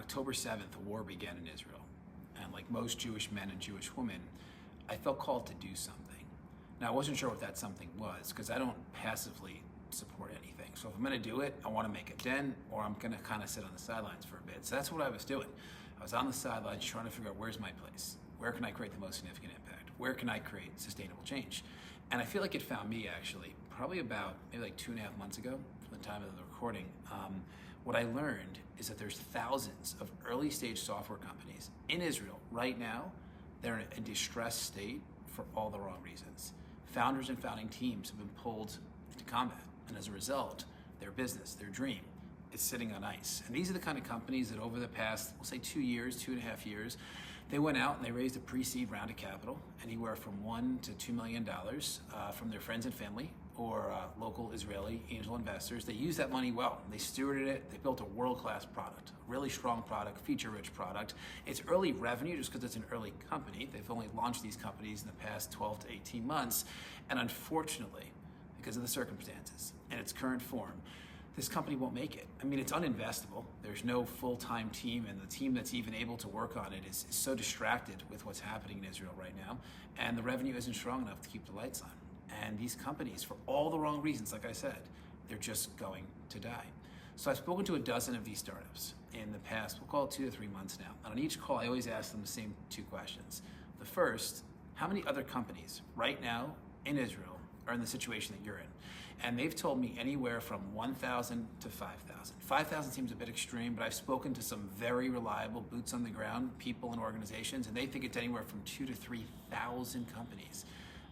October 7th, the war began in Israel. And like most Jewish men and Jewish women, I felt called to do something. Now, I wasn't sure what that something was because I don't passively support anything. So if I'm going to do it, I want to make a dent, or I'm going to kind of sit on the sidelines for a bit. So that's what I was doing. I was on the sidelines trying to figure out where's my place? Where can I create the most significant impact? Where can I create sustainable change? And I feel like it found me actually, probably about maybe like 2.5 months ago from the time of the recording. What I learned is that there's thousands of early stage software companies in Israel right now. They're in a distressed state for all the wrong reasons. Founders and founding teams have been pulled into combat, and as a result, their business, their dream, is sitting on ice. And these are the kind of companies that over the past, we'll say 2 years, 2.5 years, they went out and they raised a pre-seed round of capital, anywhere from $1 to $2 million from their friends and family or local Israeli angel investors. They used that money well. They stewarded it. They built a world-class product, a really strong product, feature-rich product. It's early revenue just because it's an early company. They've only launched these companies in the past 12 to 18 months. And unfortunately, because of the circumstances and its current form, this company won't make it. I mean, it's uninvestable. There's no full-time team, and the team that's even able to work on it is so distracted with what's happening in Israel right now, and the revenue isn't strong enough to keep the lights on. And these companies, for all the wrong reasons, like I said, they're just going to die. So I've spoken to a dozen of these startups in the past, we'll call it 2 to 3 months now. And on each call, I always ask them the same 2 questions. The first, how many other companies right now in Israel are in the situation that you're in? And they've told me anywhere from 1,000 to 5,000. 5,000 seems a bit extreme, but I've spoken to some very reliable boots on the ground people and organizations, and they think it's anywhere from 2,000 to 3,000 companies.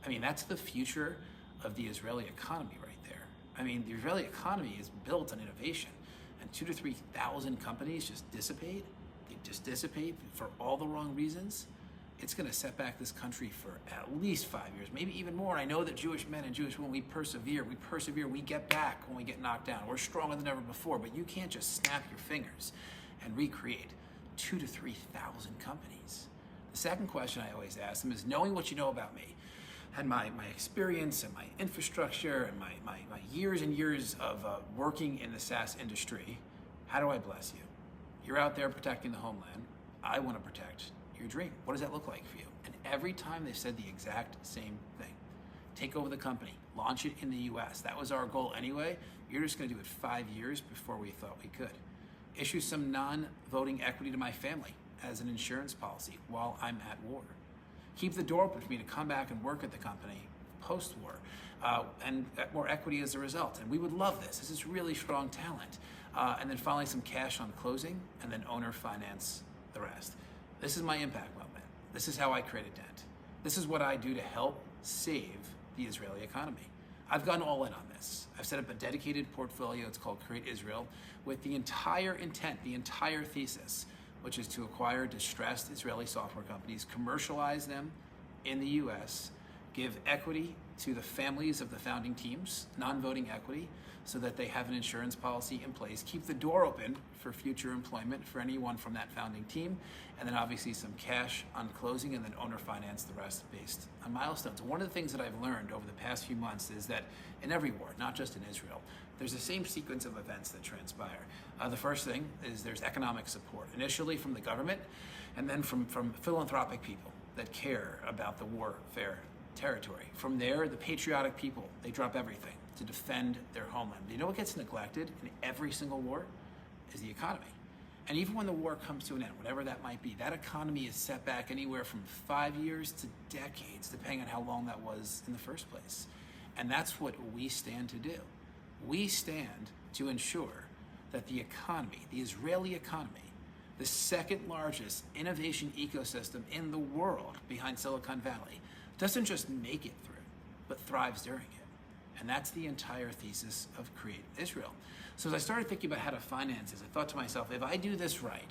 I mean, that's the future of the Israeli economy right there. I mean, the Israeli economy is built on innovation, and 2,000 to 3,000 companies just dissipate. They just dissipate for all the wrong reasons. It's going to set back this country for at least 5 years, maybe even more. I know that Jewish men and Jewish women, we persevere, we get back when we get knocked down. We're stronger than ever before, but you can't just snap your fingers and recreate 2,000 to 3,000 companies. The second question I always ask them is, knowing what you know about me, and my experience and my infrastructure and my years and years of working in the SaaS industry, how do I bless you? You're out there protecting the homeland. I want to protect your dream. What does that look like for you? And every time they've said the exact same thing. Take over the company, launch it in the US. That was our goal anyway. You're just going to do it 5 years before we thought we could. Issue some non-voting equity to my family as an insurance policy while I'm at war. Keep the door open for me to come back and work at the company post-war and get more equity as a result. And we would love this. This is really strong talent. And then finally some cash on closing, and then owner finance the rest. This is my impact moment. This is how I create a dent. This is what I do to help save the Israeli economy. I've gone all in on this. I've set up a dedicated portfolio. It's called Create Israel, with the entire intent, the entire thesis, which is to acquire distressed Israeli software companies, commercialize them in the US, give equity to the families of the founding teams, non-voting equity, so that they have an insurance policy in place, keep the door open for future employment for anyone from that founding team, and then obviously some cash on closing, and then owner finance the rest based on milestones. One of the things that I've learned over the past few months is that in every war, not just in Israel, there's the same sequence of events that transpire. The first thing is there's economic support, initially from the government, and then from philanthropic people that care about the warfare territory. From there, the patriotic people, they drop everything to defend their homeland. You know what gets neglected in every single war? Is the economy. And even when the war comes to an end, whatever that might be, that economy is set back anywhere from 5 years to decades, depending on how long that was in the first place. And that's what we stand to do. We stand to ensure that the economy, the Israeli economy, the second largest innovation ecosystem in the world behind Silicon Valley, doesn't just make it through, but thrives during it. And that's the entire thesis of Create Israel. So as I started thinking about how to finance this, I thought to myself, if I do this right,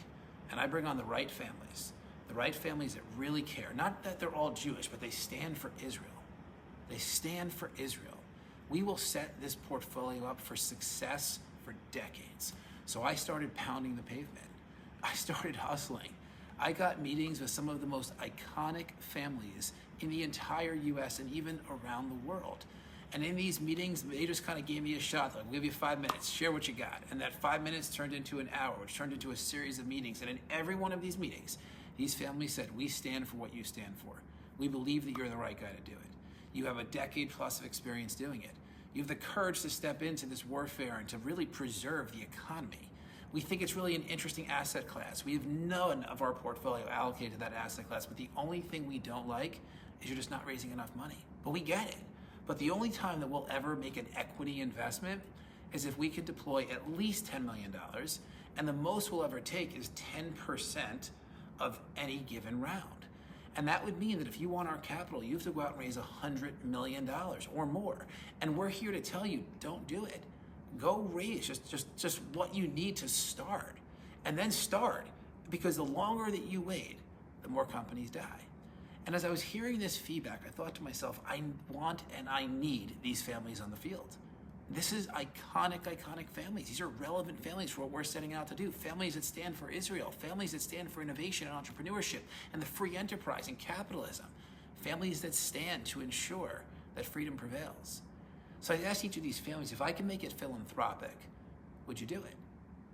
and I bring on the right families that really care, not that they're all Jewish, but they stand for Israel. They stand for Israel. We will set this portfolio up for success for decades. So I started pounding the pavement. I started hustling. I got meetings with some of the most iconic families in the entire US and even around the world. And in these meetings, they just kind of gave me a shot. Like, we'll give you 5 minutes, share what you got. And that 5 minutes turned into an hour, which turned into a series of meetings. And in every one of these meetings, these families said, we stand for what you stand for. We believe that you're the right guy to do it. You have a decade plus of experience doing it. You have the courage to step into this warfare and to really preserve the economy. We think it's really an interesting asset class. We have none of our portfolio allocated to that asset class, but the only thing we don't like is you're just not raising enough money. But we get it. But the only time that we'll ever make an equity investment is if we could deploy at least $10 million, and the most we'll ever take is 10% of any given round. And that would mean that if you want our capital, you have to go out and raise $100 million or more. And we're here to tell you, don't do it. Go raise just what you need to start. And then start, because the longer that you wait, the more companies die. And as I was hearing this feedback, I thought to myself, I want and I need these families on the field. This is iconic families. These are relevant families for what we're setting out to do. Families that stand for Israel, families that stand for innovation and entrepreneurship and the free enterprise and capitalism. Families that stand to ensure that freedom prevails. So I asked each of these families, if I can make it philanthropic, would you do it?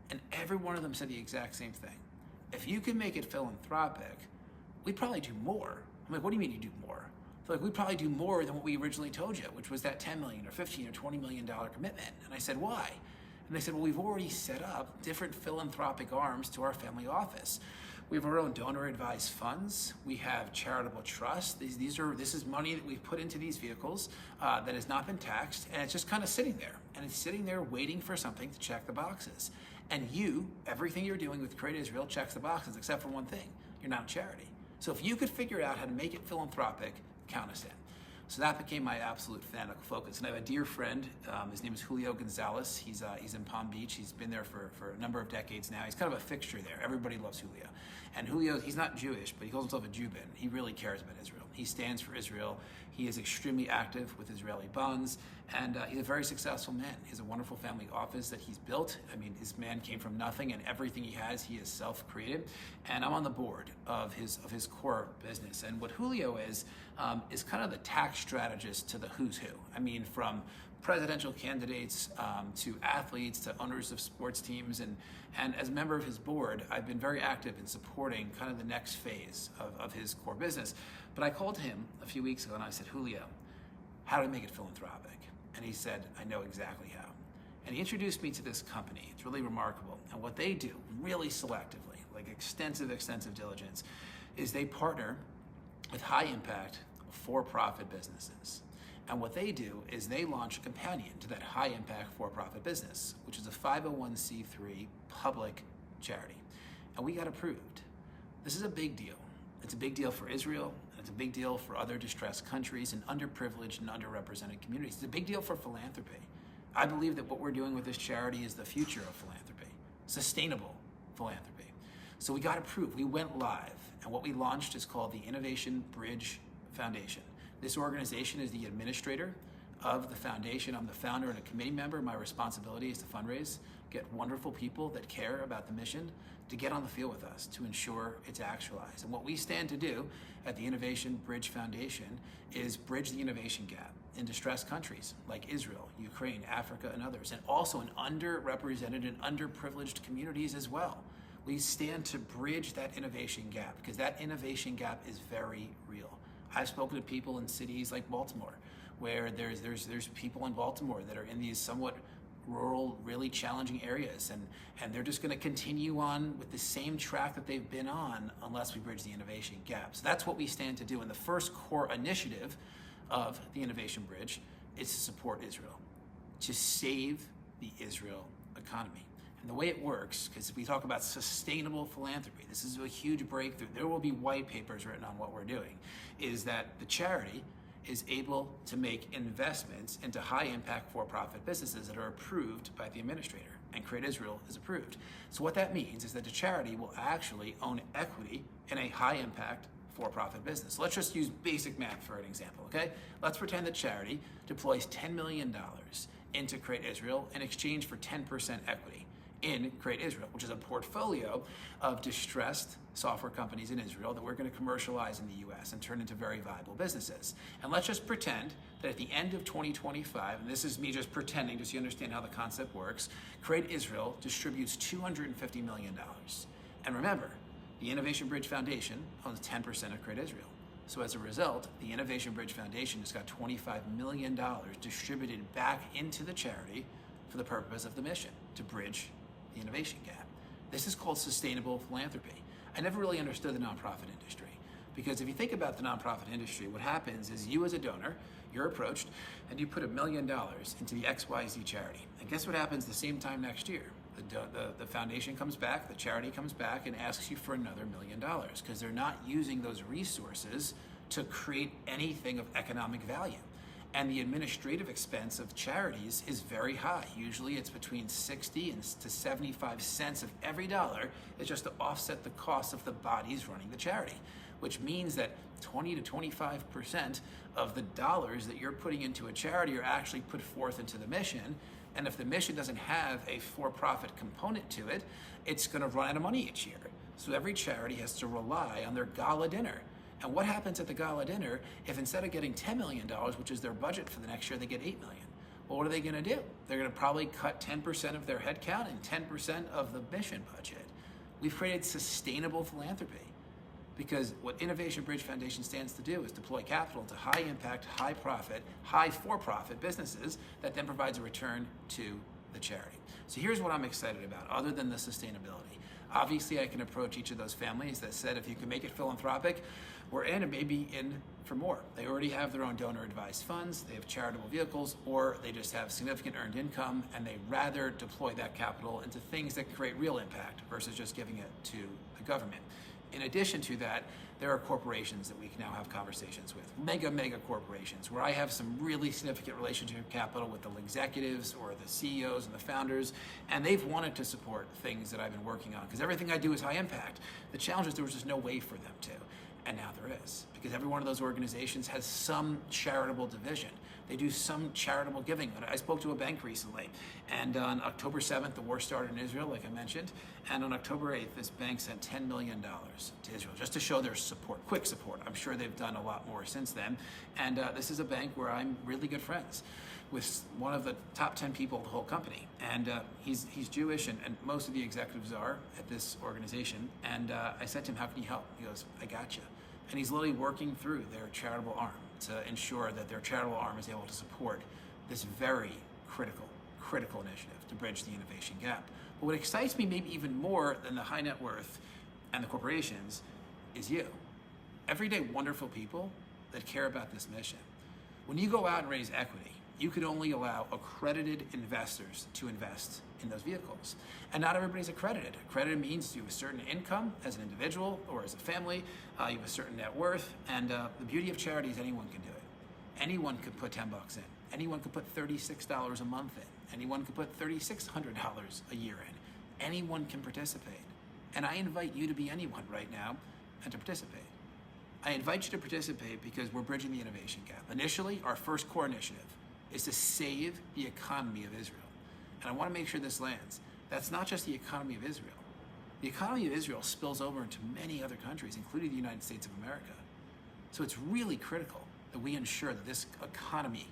And every one of them said the exact same thing. If you can make it philanthropic, we'd probably do more. I'm like, what do you mean you do more? They're like, we'd probably do more than what we originally told you, which was that $10 million or $15 or $20 million commitment. And I said, why? And they said, well, we've already set up different philanthropic arms to our family office. We have our own donor-advised funds. We have charitable trusts. This is money that we've put into these vehicles that has not been taxed, and it's just kind of sitting there. And it's sitting there waiting for something to check the boxes. And everything you're doing with Create Israel checks the boxes, except for one thing: you're not a charity. So if you could figure out how to make it philanthropic, count us in. So that became my absolute fanatical focus. And I have a dear friend, his name is Julio Gonzalez. He's in Palm Beach. He's been there for a number of decades now. He's kind of a fixture there. Everybody loves Julio. And Julio, he's not Jewish, but he calls himself a Jubin. He really cares about Israel. He stands for Israel. He is extremely active with Israeli bonds, and he's a very successful man. He has a wonderful family office that he's built. I mean, his man came from nothing, and everything he has self-created. And I'm on the board of his core business. And what Julio is kind of the tax strategist to the who's who. I mean, from presidential candidates to athletes to owners of sports teams, and as a member of his board, I've been very active in supporting kind of the next phase of his core business. But I called him a few weeks ago and I said, Julio, how do I make it philanthropic? And he said, I know exactly how. And he introduced me to this company. It's really remarkable. And what they do really selectively, like extensive diligence, is they partner with high impact for-profit businesses. And what they do is they launch a companion to that high impact for-profit business, which is a 501c3 public charity. And we got approved. This is a big deal. It's a big deal for Israel, and it's a big deal for other distressed countries and underprivileged and underrepresented communities. It's a big deal for philanthropy. I believe that what we're doing with this charity is the future of philanthropy, sustainable philanthropy. So we got approved. We went live, and what we launched is called the Innovation Bridge Foundation. This organization is the administrator of the foundation. I'm the founder and a committee member. My responsibility is to fundraise, get wonderful people that care about the mission to get on the field with us to ensure it's actualized. And what we stand to do at the Innovation Bridge Foundation is bridge the innovation gap in distressed countries like Israel, Ukraine, Africa, and others, and also in underrepresented and underprivileged communities as well. We stand to bridge that innovation gap because that innovation gap is very real. I've spoken to people in cities like Baltimore, where there's people in Baltimore that are in these somewhat rural, really challenging areas, and they're just going to continue on with the same track that they've been on unless we bridge the innovation gap. So that's what we stand to do. And the first core initiative of the Innovation Bridge is to support Israel, to save the Israel economy. And the way it works, because we talk about sustainable philanthropy, this is a huge breakthrough. There will be white papers written on what we're doing, is that the charity is able to make investments into high-impact for-profit businesses that are approved by the administrator, and Create Israel is approved. So what that means is that the charity will actually own equity in a high-impact for-profit business. So let's just use basic math for an example, okay? Let's pretend that charity deploys $10 million into Create Israel in exchange for 10% equity. in Create Israel, which is a portfolio of distressed software companies in Israel that we're going to commercialize in the US and turn into very viable businesses. And let's just pretend that at the end of 2025, and this is me just pretending, just so you understand how the concept works, Create Israel distributes $250 million. And remember, the Innovation Bridge Foundation owns 10% of Create Israel. So as a result, the Innovation Bridge Foundation has got $25 million distributed back into the charity for the purpose of the mission, to bridge the innovation gap. This is called sustainable philanthropy. I never really understood the nonprofit industry, because if you think about the nonprofit industry, what happens is you as a donor, you're approached and you put $1 million into the XYZ charity. And guess what happens the same time next year? The foundation comes back, the charity comes back and asks you for another $1 million, because they're not using those resources to create anything of economic value. And the administrative expense of charities is very high. Usually it's between 60 to 75 cents of every dollar is just to offset the cost of the bodies running the charity, which means that 20 to 25% of the dollars that you're putting into a charity are actually put forth into the mission. And if the mission doesn't have a for-profit component to it, it's going to run out of money each year. So every charity has to rely on their gala dinner. And what happens at the gala dinner if instead of getting $10 million, which is their budget for the next year, they get $8 million? Well, what are they going to do? They're going to probably cut 10% of their headcount and 10% of the mission budget. We've created sustainable philanthropy, because what Innovation Bridge Foundation stands to do is deploy capital to high impact, high profit, high for-profit businesses that then provides a return to the charity. So here's what I'm excited about, other than the sustainability. Obviously, I can approach each of those families that said, if you can make it philanthropic, we're in and maybe in for more. They already have their own donor advised funds, they have charitable vehicles, or they just have significant earned income and they rather deploy that capital into things that create real impact versus just giving it to the government. In addition to that, there are corporations that we can now have conversations with, mega corporations, where I have some really significant relationship capital with the executives or the CEOs and the founders, and they've wanted to support things that I've been working on, because everything I do is high impact. The challenge is there was just no way for them to, and now there is, because every one of those organizations has some charitable division. They do some charitable giving. I spoke to a bank recently, and on October 7th, the war started in Israel, like I mentioned, and on October 8th, this bank sent $10 million to Israel, just to show their support, quick support. I'm sure they've done a lot more since then, and this is a bank where I'm really good friends with one of the top 10 people of the whole company, and he's Jewish, and most of the executives are at this organization, and I said to him, how can you help? He goes, I got you. And he's literally working through their charitable arm to ensure that their charitable arm is able to support this very critical initiative to bridge the innovation gap. But what excites me maybe even more than the high net worth and the corporations is you. Everyday wonderful people that care about this mission. When you go out and raise equity, you could only allow accredited investors to invest in those vehicles. And not everybody's accredited. Accredited means you have a certain income as an individual or as a family, you have a certain net worth, and the beauty of charity is anyone can do it. Anyone could put 10 bucks in. Anyone could put $36 a month in. Anyone could put $3,600 a year in. Anyone can participate. And I invite you to be anyone right now and to participate. I invite you to participate because we're bridging the innovation gap. Initially, our first core initiative is to save the economy of Israel. And I want to make sure this lands. That's not just the economy of Israel. The economy of Israel spills over into many other countries, including the United States of America. So it's really critical that we ensure that this economy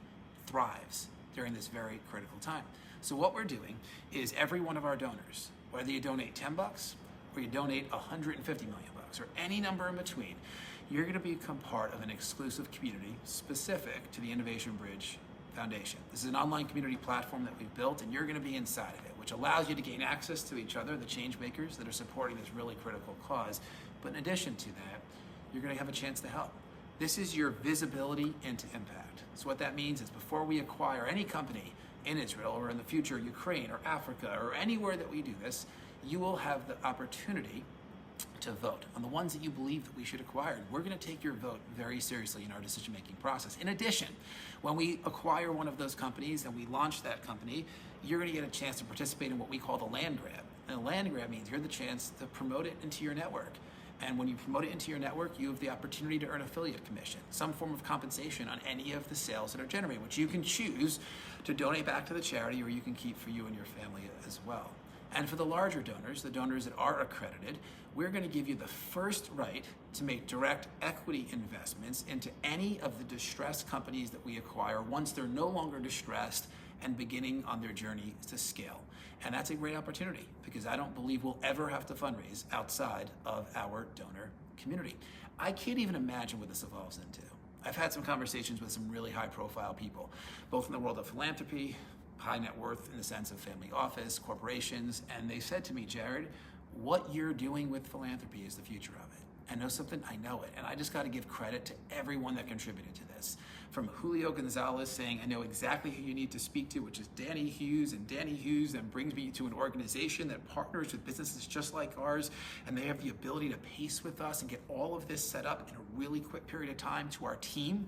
thrives during this very critical time. So what we're doing is every one of our donors, whether you donate 10 bucks or you donate 150 million bucks or any number in between, you're going to become part of an exclusive community specific to the Innovation Bridge Foundation. This is an online community platform that we've built, and you're going to be inside of it, which allows you to gain access to each other, the change makers that are supporting this really critical cause. But in addition to that, you're going to have a chance to help. This is your visibility into impact. So what that means is before we acquire any company in Israel or in the future Ukraine or Africa or anywhere that we do this, you will have the opportunity to vote on the ones that you believe that we should acquire. We're going to take your vote very seriously in our decision-making process. In addition, when we acquire one of those companies and we launch that company, you're going to get a chance to participate in what we call the land grab. And a land grab means you're the chance to promote it into your network. And when you promote it into your network, you have the opportunity to earn affiliate commission, some form of compensation on any of the sales that are generated, which you can choose to donate back to the charity or you can keep for you and your family as well. And for the larger donors, the donors that are accredited, we're going to give you the first right to make direct equity investments into any of the distressed companies that we acquire once they're no longer distressed and beginning on their journey to scale. And that's a great opportunity because I don't believe we'll ever have to fundraise outside of our donor community. I can't even imagine what this evolves into. I've had some conversations with some really high profile people, both in the world of philanthropy, high net worth in the sense of family office, corporations, and they said to me, Jared, what you're doing with philanthropy is the future of it. And know something? I know it. And I just got to give credit to everyone that contributed to this. From Julio Gonzalez saying, I know exactly who you need to speak to, which is Danny Hughes. And Danny Hughes then brings me to an organization that partners with businesses just like ours. And they have the ability to pace with us and get all of this set up in a really quick period of time, to our team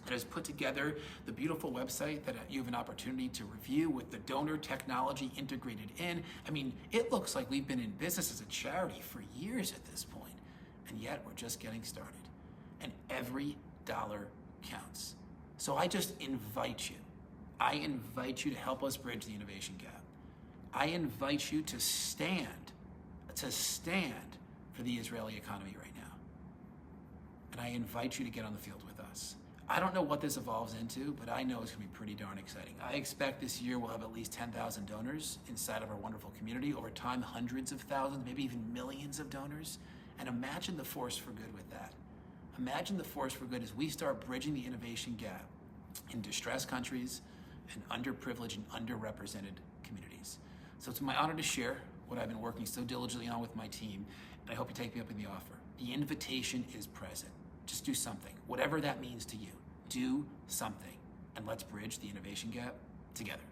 that has put together the beautiful website that you have an opportunity to review with the donor technology integrated in. I mean, it looks like we've been in business as a charity for years at this point, and yet we're just getting started. And every dollar counts. So I just invite you. I invite you to help us bridge the innovation gap. I invite you to stand for the Israeli economy right now. And I invite you to get on the field with us. I don't know what this evolves into, but I know it's going to be pretty darn exciting. I expect this year we'll have at least 10,000 donors inside of our wonderful community. Over time, hundreds of thousands, maybe even millions of donors. And imagine the force for good with that. Imagine the force for good as we start bridging the innovation gap in distressed countries and underprivileged and underrepresented communities. So it's my honor to share what I've been working so diligently on with my team, and I hope you take me up in the offer. The invitation is present. Just do something, whatever that means to you. Do something, and let's bridge the innovation gap together.